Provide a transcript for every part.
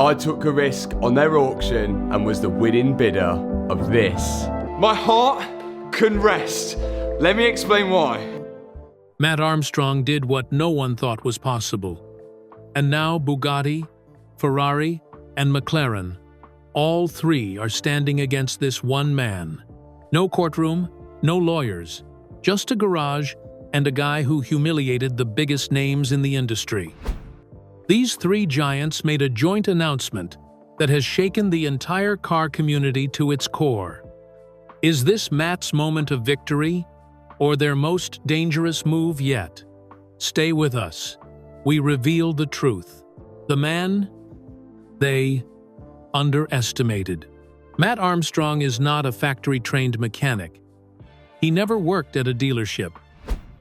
I took a risk on their auction and was the winning bidder of this. My heart can rest. Let me explain why. Matt Armstrong did what no one thought was possible. And now Bugatti, Ferrari, and McLaren, all three are standing against this one man. No courtroom, no lawyers, just a garage and a guy who humiliated the biggest names in the industry. These three giants made a joint announcement that has shaken the entire car community to its core. Is this Matt's moment of victory, or their most dangerous move yet? Stay with us. We reveal the truth. The man they underestimated. Matt Armstrong is not a factory-trained mechanic. He never worked at a dealership.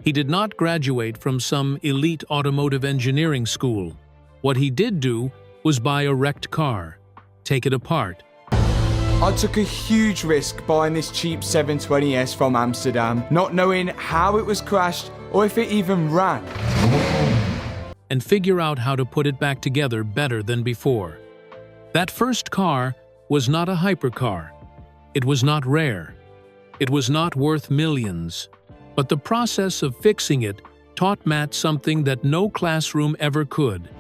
He did not graduate from some elite automotive engineering school. What he did do was buy a wrecked car, take it apart. I took a huge risk buying this cheap 720S from Amsterdam, not knowing how it was crashed or if it even ran. And figure out how to put it back together better than before. That first car was not a hypercar. It was not rare. It was not worth millions. But the process of fixing it taught Matt something that no classroom ever could.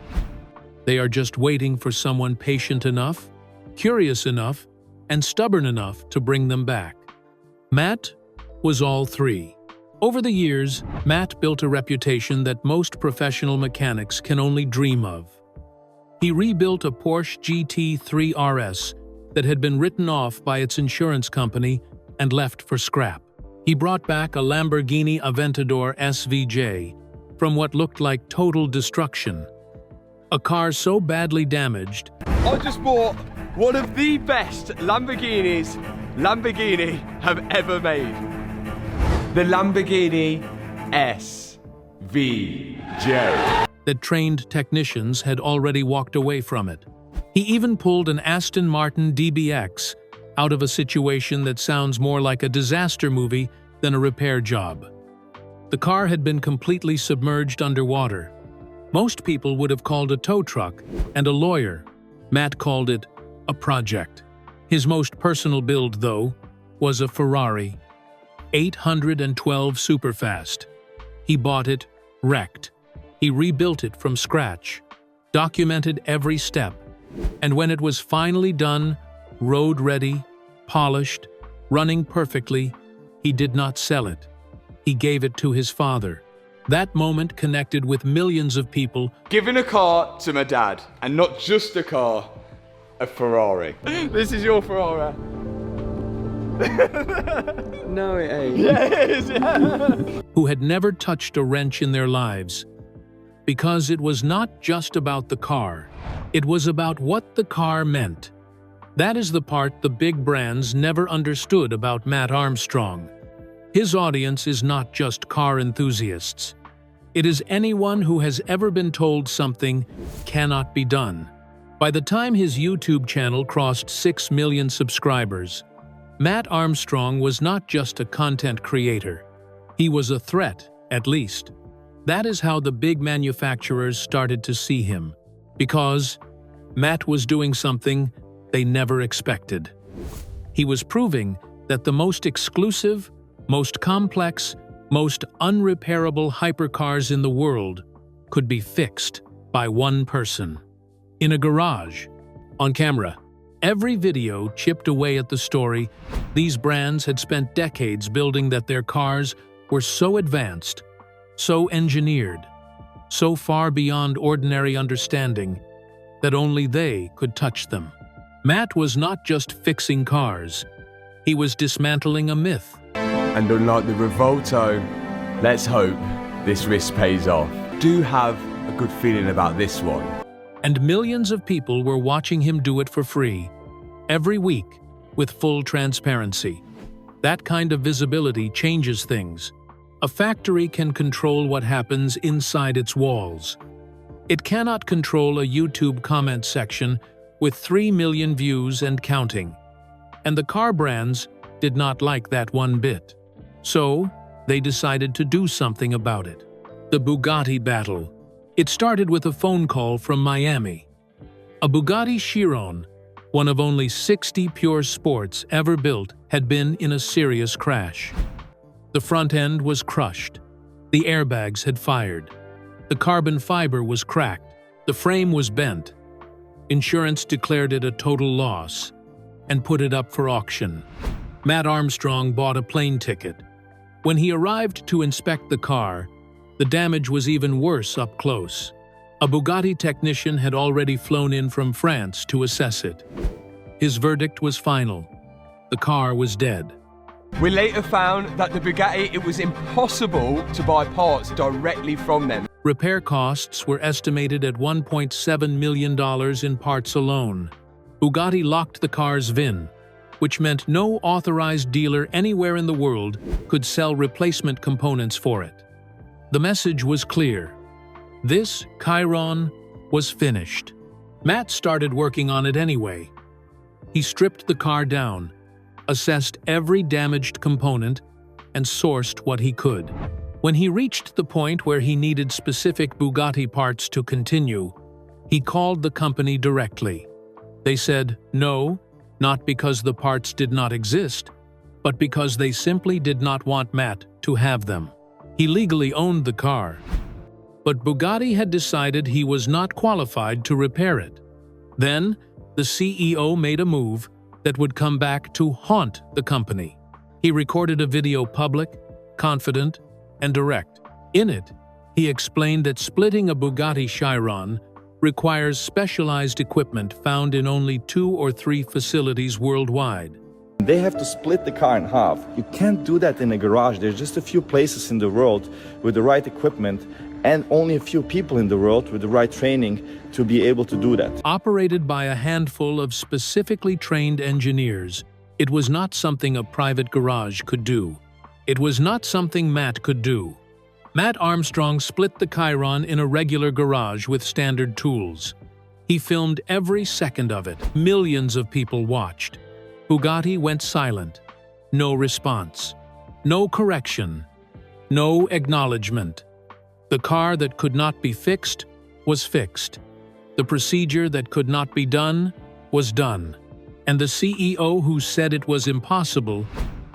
They are just waiting for someone patient enough, curious enough, and stubborn enough to bring them back. Matt was all three. Over the years, Matt built a reputation that most professional mechanics can only dream of. He rebuilt a Porsche GT3 RS that had been written off by its insurance company and left for scrap. He brought back a Lamborghini Aventador SVJ from what looked like total destruction. A car so badly damaged, I just bought one of the best Lamborghinis Lamborghini have ever made. The Lamborghini SVJ. that trained technicians had already walked away from it. He even pulled an Aston Martin DBX out of a situation that sounds more like a disaster movie than a repair job. The car had been completely submerged underwater. Most people would have called a tow truck and a lawyer. Matt called it a project. His most personal build, though, was a Ferrari 812 Superfast. He bought it wrecked. He rebuilt it from scratch, documented every step, and when it was finally done, road-ready, polished, running perfectly, he did not sell it. He gave it to his father. That moment connected with millions of people. Giving a car to my dad, and not just a car, a Ferrari. This is your Ferrari. No, it ain't. Yeah, it is. Yeah. Who had never touched a wrench in their lives. Because it was not just about the car. It was about what the car meant. That is the part the big brands never understood about Matt Armstrong. His audience is not just car enthusiasts. It is anyone who has ever been told something cannot be done. By the time his YouTube channel crossed 6 million subscribers, Matt Armstrong was not just a content creator. He was a threat, at least. That is how the big manufacturers started to see him. Because Matt was doing something they never expected. He was proving that the most exclusive, most complex, most unrepairable hypercars in the world could be fixed by one person. In a garage, on camera. Every video chipped away at the story. These brands had spent decades building that their cars were so advanced, so engineered, so far beyond ordinary understanding that only they could touch them. Matt was not just fixing cars. He was dismantling a myth. And unlike the Revolto, let's hope this risk pays off. Do have a good feeling about this one. And millions of people were watching him do it for free, every week, with full transparency. That kind of visibility changes things. A factory can control what happens inside its walls. It cannot control a YouTube comment section with 3 million views and counting. And the car brands did not like that one bit. So, they decided to do something about it. The Bugatti battle. It started with a phone call from Miami. A Bugatti Chiron, one of only 60 pure sports ever built, had been in a serious crash. The front end was crushed. The airbags had fired. The carbon fiber was cracked. The frame was bent. Insurance declared it a total loss and put it up for auction. Matt Armstrong bought a plane ticket. When he arrived to inspect the car, the damage was even worse up close. A Bugatti technician had already flown in from France to assess it. His verdict was final. The car was dead. We later found that the Bugatti, it was impossible to buy parts directly from them. Repair costs were estimated at $1.7 million in parts alone. Bugatti locked the car's VIN, which meant no authorized dealer anywhere in the world could sell replacement components for it. The message was clear. This Chiron was finished. Matt started working on it anyway. He stripped the car down, assessed every damaged component, and sourced what he could. When he reached the point where he needed specific Bugatti parts to continue, he called the company directly. They said no, not because the parts did not exist, but because they simply did not want Matt to have them. He legally owned the car, but Bugatti had decided he was not qualified to repair it. Then, the CEO made a move that would come back to haunt the company. He recorded a video public, confident, and direct. In it, he explained that splitting a Bugatti Chiron requires specialized equipment found in only 2 or 3 facilities worldwide. They have to split the car in half. You can't do that in a garage. There's just a few places in the world with the right equipment and only a few people in the world with the right training to be able to do that. Operated by a handful of specifically trained engineers, it was not something a private garage could do. It was not something Matt could do. Matt Armstrong split the Chiron in a regular garage with standard tools. He filmed every second of it. Millions of people watched. Bugatti went silent. No response. No correction. No acknowledgement. The car that could not be fixed was fixed. The procedure that could not be done was done. And the CEO who said it was impossible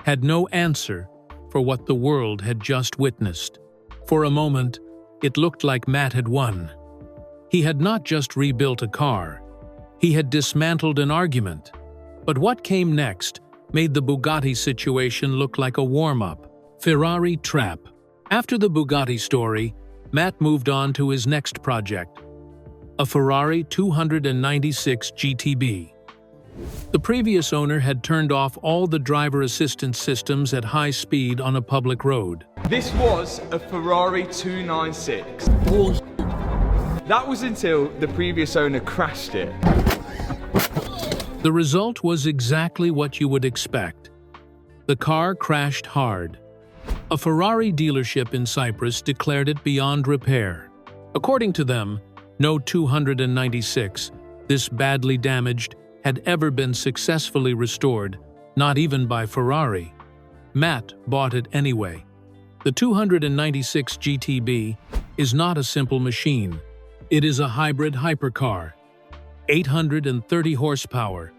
had no answer for what the world had just witnessed. For a moment, it looked like Matt had won. He had not just rebuilt a car. He had dismantled an argument. But what came next made the Bugatti situation look like a warm-up. Ferrari trap. After the Bugatti story, Matt moved on to his next project, a Ferrari 296 GTB. The previous owner had turned off all the driver assistance systems at high speed on a public road. This was a Ferrari 296. That was until the previous owner crashed it. The result was exactly what you would expect. The car crashed hard. A Ferrari dealership in Cyprus declared it beyond repair. According to them, no 296, this badly damaged, had ever been successfully restored, not even by Ferrari. Matt bought it anyway. The 296 GTB is not a simple machine. It is a hybrid hypercar, 830 horsepower,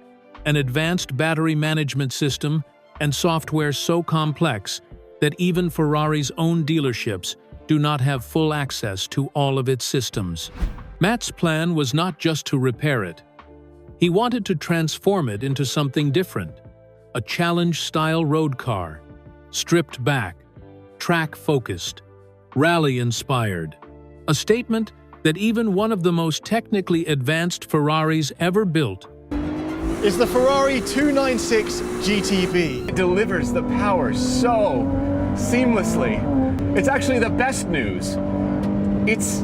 an advanced battery management system, and software so complex that even Ferrari's own dealerships do not have full access to all of its systems. Matt's plan was not just to repair it. He wanted to transform it into something different, a challenge-style road car, stripped back, track-focused, rally-inspired, a statement that even one of the most technically advanced Ferraris ever built is the Ferrari 296 GTB. It delivers the power so seamlessly. It's actually the best news. It's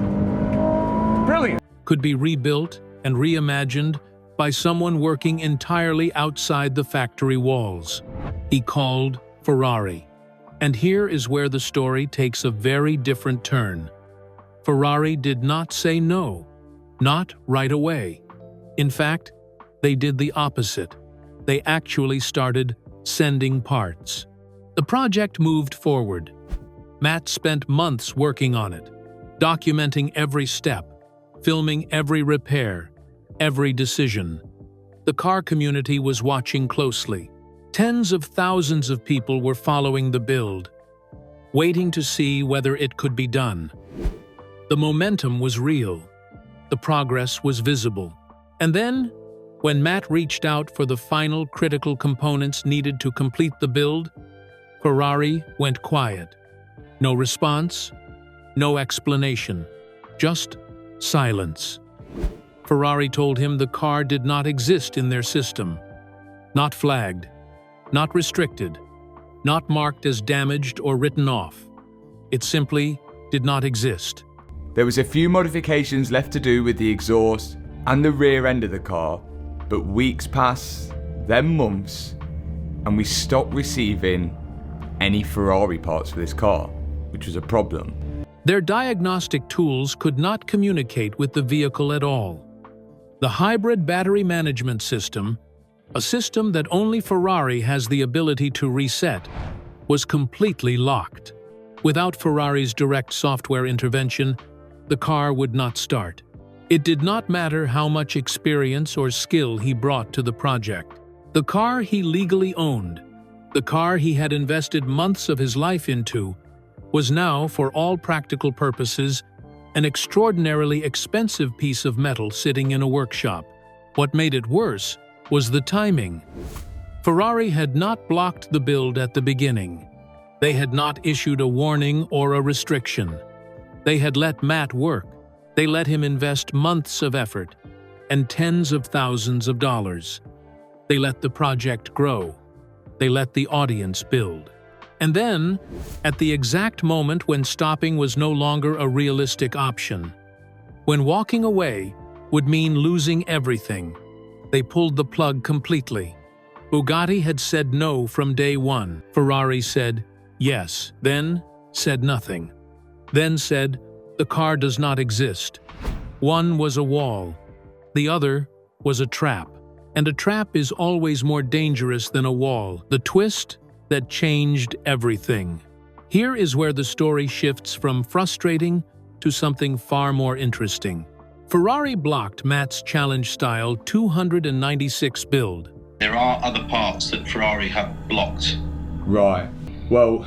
brilliant. could be rebuilt and reimagined by someone working entirely outside the factory walls. He called Ferrari. And here is where the story takes a very different turn. Ferrari did not say no, not right away. In fact, they did the opposite. They actually started sending parts. The project moved forward. Matt spent months working on it, documenting every step, filming every repair, every decision. The car community was watching closely. Tens of thousands of people were following the build, waiting to see whether it could be done. The momentum was real. The progress was visible. And then, when Matt reached out for the final critical components needed to complete the build, Ferrari went quiet. No response, no explanation, just silence. Ferrari told him the car did not exist in their system. Not flagged, not restricted, not marked as damaged or written off. It simply did not exist. There was a few modifications left to do with the exhaust and the rear end of the car, but weeks passed, then months, and we stopped receiving any Ferrari parts for this car, which was a problem. Their diagnostic tools could not communicate with the vehicle at all. The hybrid battery management system, a system that only Ferrari has the ability to reset, was completely locked. Without Ferrari's direct software intervention, the car would not start. It did not matter how much experience or skill he brought to the project. The car he legally owned, the car he had invested months of his life into, was now, for all practical purposes, an extraordinarily expensive piece of metal sitting in a workshop. What made it worse was the timing. Ferrari had not blocked the build at the beginning. They had not issued a warning or a restriction. They had let Matt work. They let him invest months of effort and tens of thousands of dollars. They let the project grow. They let the audience build. And then, at the exact moment when stopping was no longer a realistic option, when walking away would mean losing everything, they pulled the plug completely. Bugatti had said no from day one. Ferrari said yes, then said nothing. Then said, the car does not exist. One was a wall. The other was a trap. And a trap is always more dangerous than a wall. The twist that changed everything. Here is where the story shifts from frustrating to something far more interesting. Ferrari blocked Matt's challenge-style 296 build. There are other parts that Ferrari have blocked. Right. Well,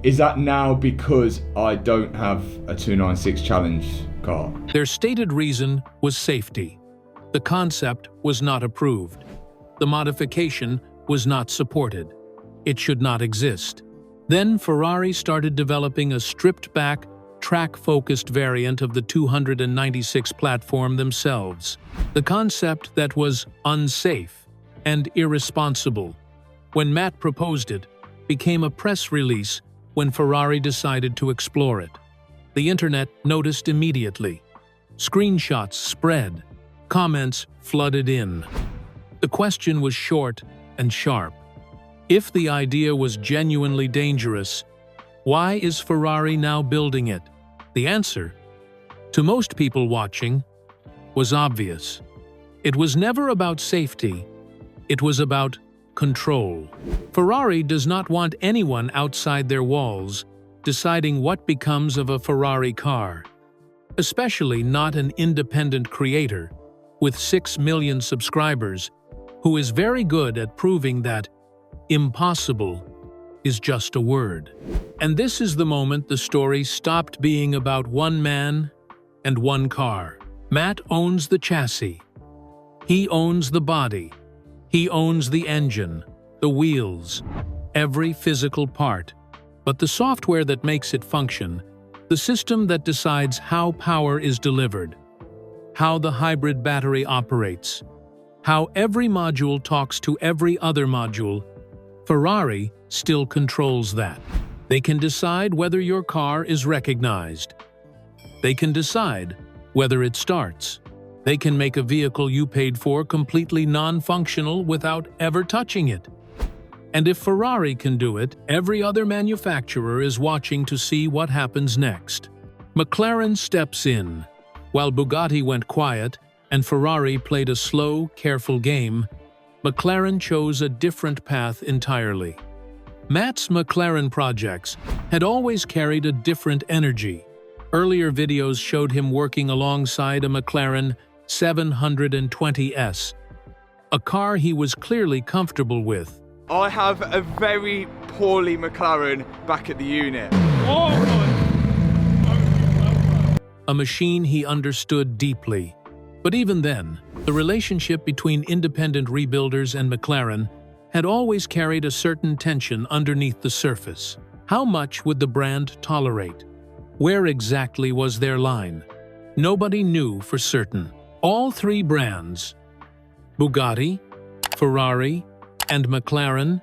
is that now because I don't have a 296 challenge car? Their stated reason was safety. The concept was not approved. The modification was not supported. It should not exist. Then Ferrari started developing a stripped-back, track-focused variant of the 296 platform themselves. The concept that was unsafe and irresponsible, when Matt proposed it, became a press release when Ferrari decided to explore it. The internet noticed immediately. Screenshots spread. Comments flooded in. The question was short and sharp. If the idea was genuinely dangerous, why is Ferrari now building it? The answer, to most people watching, was obvious. It was never about safety. It was about control. Ferrari does not want anyone outside their walls deciding what becomes of a Ferrari car, especially not an independent creator with 6 million subscribers who is very good at proving that impossible is just a word. And this is the moment the story stopped being about one man and one car. Matt owns the chassis. He owns the body. He owns the engine, the wheels, every physical part. But the software that makes it function, the system that decides how power is delivered, how the hybrid battery operates, how every module talks to every other module, Ferrari still controls that. They can decide whether your car is recognized. They can decide whether it starts. They can make a vehicle you paid for completely non-functional without ever touching it. And if Ferrari can do it, every other manufacturer is watching to see what happens next. McLaren steps in. While Bugatti went quiet and Ferrari played a slow, careful game, McLaren chose a different path entirely. Matt's McLaren projects had always carried a different energy. Earlier videos showed him working alongside a McLaren 720S, a car he was clearly comfortable with. I have a very poorly McLaren back at the unit. A machine he understood deeply. But even then, the relationship between independent rebuilders and McLaren had always carried a certain tension underneath the surface. How much would the brand tolerate? Where exactly was their line? Nobody knew for certain. All three brands, Bugatti, Ferrari, and McLaren,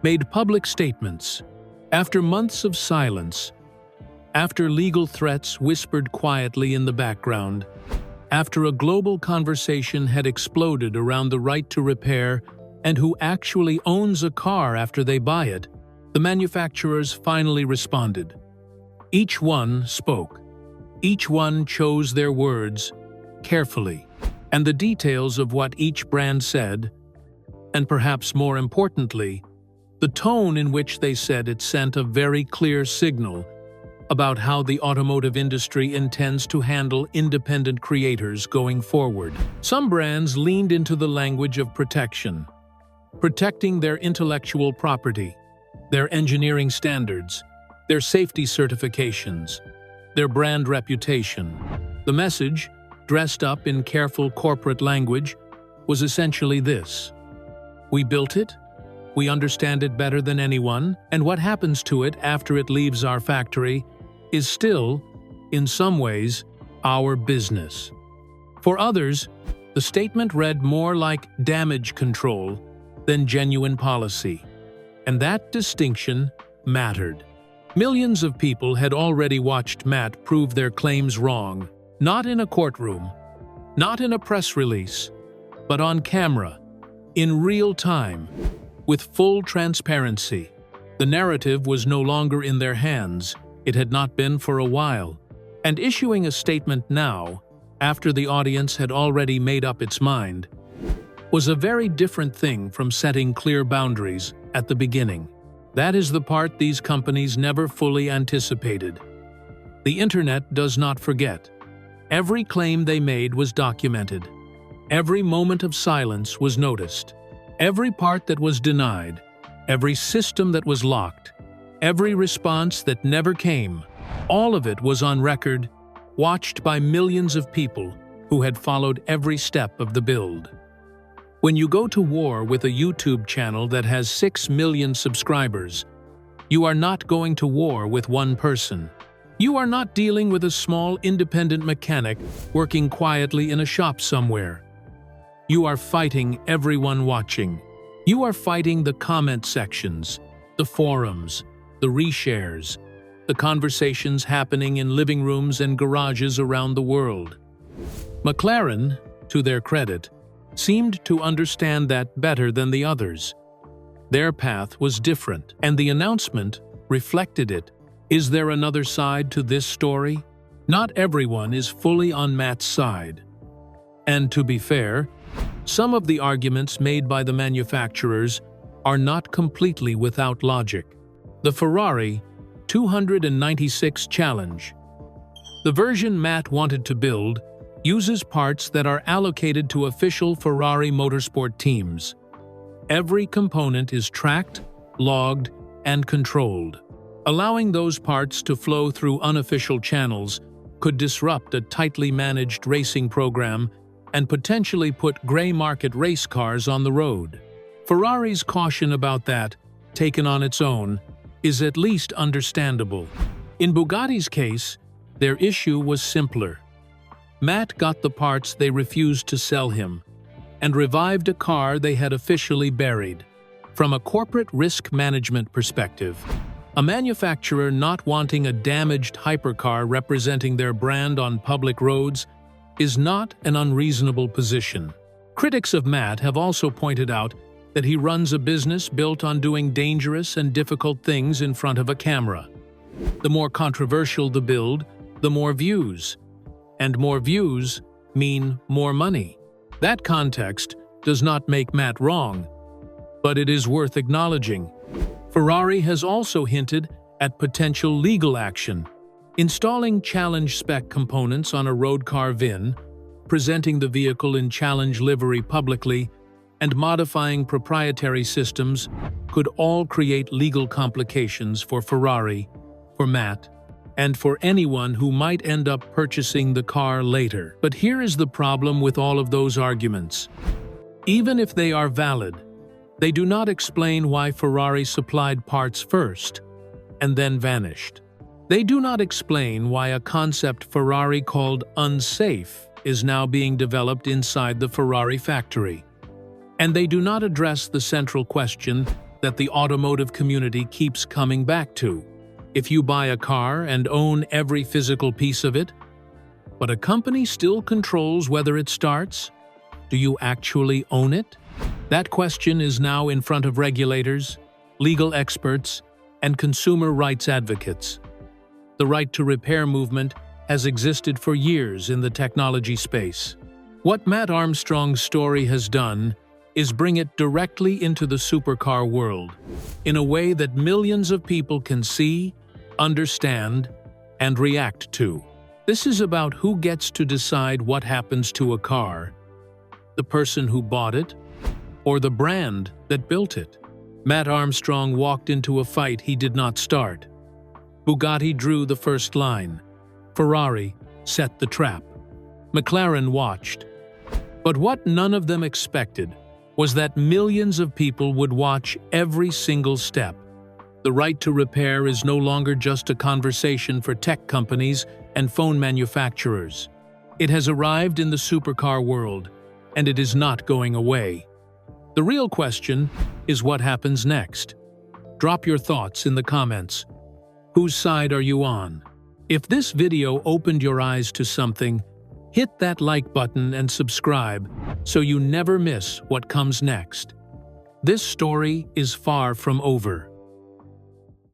made public statements. After months of silence, after legal threats whispered quietly in the background, after a global conversation had exploded around the right to repair and who actually owns a car after they buy it, the manufacturers finally responded. Each one spoke. Each one chose their words carefully, and the details of what each brand said, and perhaps more importantly, the tone in which they said it sent a very clear signal about how the automotive industry intends to handle independent creators going forward. Some brands leaned into the language of protection, protecting their intellectual property, their engineering standards, their safety certifications, their brand reputation. The message, dressed up in careful corporate language, was essentially this: we built it, we understand it better than anyone, and what happens to it after it leaves our factory is still, in some ways, our business. For others, the statement read more like damage control than genuine policy, and that distinction mattered. Millions of people had already watched Matt prove their claims wrong, not in a courtroom, not in a press release, but on camera, in real time, with full transparency. The narrative was no longer in their hands. It had not been for a while, and issuing a statement now, after the audience had already made up its mind, was a very different thing from setting clear boundaries at the beginning. That is the part these companies never fully anticipated. The internet does not forget. Every claim they made was documented. Every moment of silence was noticed. Every part that was denied, every system that was locked, every response that never came, all of it was on record, watched by millions of people who had followed every step of the build. When you go to war with a YouTube channel that has 6 million subscribers, you are not going to war with one person. You are not dealing with a small independent mechanic working quietly in a shop somewhere. You are fighting everyone watching. You are fighting the comment sections, the forums, the reshares, the conversations happening in living rooms and garages around the world. McLaren, to their credit, seemed to understand that better than the others. Their path was different, and the announcement reflected it. Is there another side to this story? Not everyone is fully on Matt's side. And to be fair, some of the arguments made by the manufacturers are not completely without logic. The Ferrari 296 Challenge. The version Matt wanted to build uses parts that are allocated to official Ferrari motorsport teams. Every component is tracked, logged, and controlled. Allowing those parts to flow through unofficial channels could disrupt a tightly managed racing program and potentially put gray market race cars on the road. Ferrari's caution about that, taken on its own, is at least understandable. In Bugatti's case, their issue was simpler. Matt got the parts they refused to sell him and revived a car they had officially buried. From a corporate risk management perspective, a manufacturer not wanting a damaged hypercar representing their brand on public roads is not an unreasonable position. Critics of Matt have also pointed out that he runs a business built on doing dangerous and difficult things in front of a camera. The more controversial the build, the more views. And more views mean more money. That context does not make Matt wrong, but it is worth acknowledging. Ferrari has also hinted at potential legal action. Installing challenge spec components on a road car VIN presenting the vehicle in challenge livery publicly, and modifying proprietary systems could all create legal complications for Ferrari, for Matt, and for anyone who might end up purchasing the car later. But here is the problem with all of those arguments. Even if they are valid, they do not explain why Ferrari supplied parts first and then vanished. They do not explain why a concept Ferrari called unsafe is now being developed inside the Ferrari factory. And they do not address the central question that the automotive community keeps coming back to. If you buy a car and own every physical piece of it, but a company still controls whether it starts, do you actually own it? That question is now in front of regulators, legal experts, and consumer rights advocates. The right to repair movement has existed for years in the technology space. What Matt Armstrong's story has done is bring it directly into the supercar world, in a way that millions of people can see, understand, and react to. This is about who gets to decide what happens to a car, the person who bought it, or the brand that built it. Matt Armstrong walked into a fight he did not start. Bugatti drew the first line. Ferrari set the trap. McLaren watched. But what none of them expected was that millions of people would watch every single step. The right to repair is no longer just a conversation for tech companies and phone manufacturers. It has arrived in the supercar world, and it is not going away. The real question is what happens next. Drop your thoughts in the comments. Whose side are you on? If this video opened your eyes to something, hit that like button and subscribe so you never miss what comes next. This story is far from over.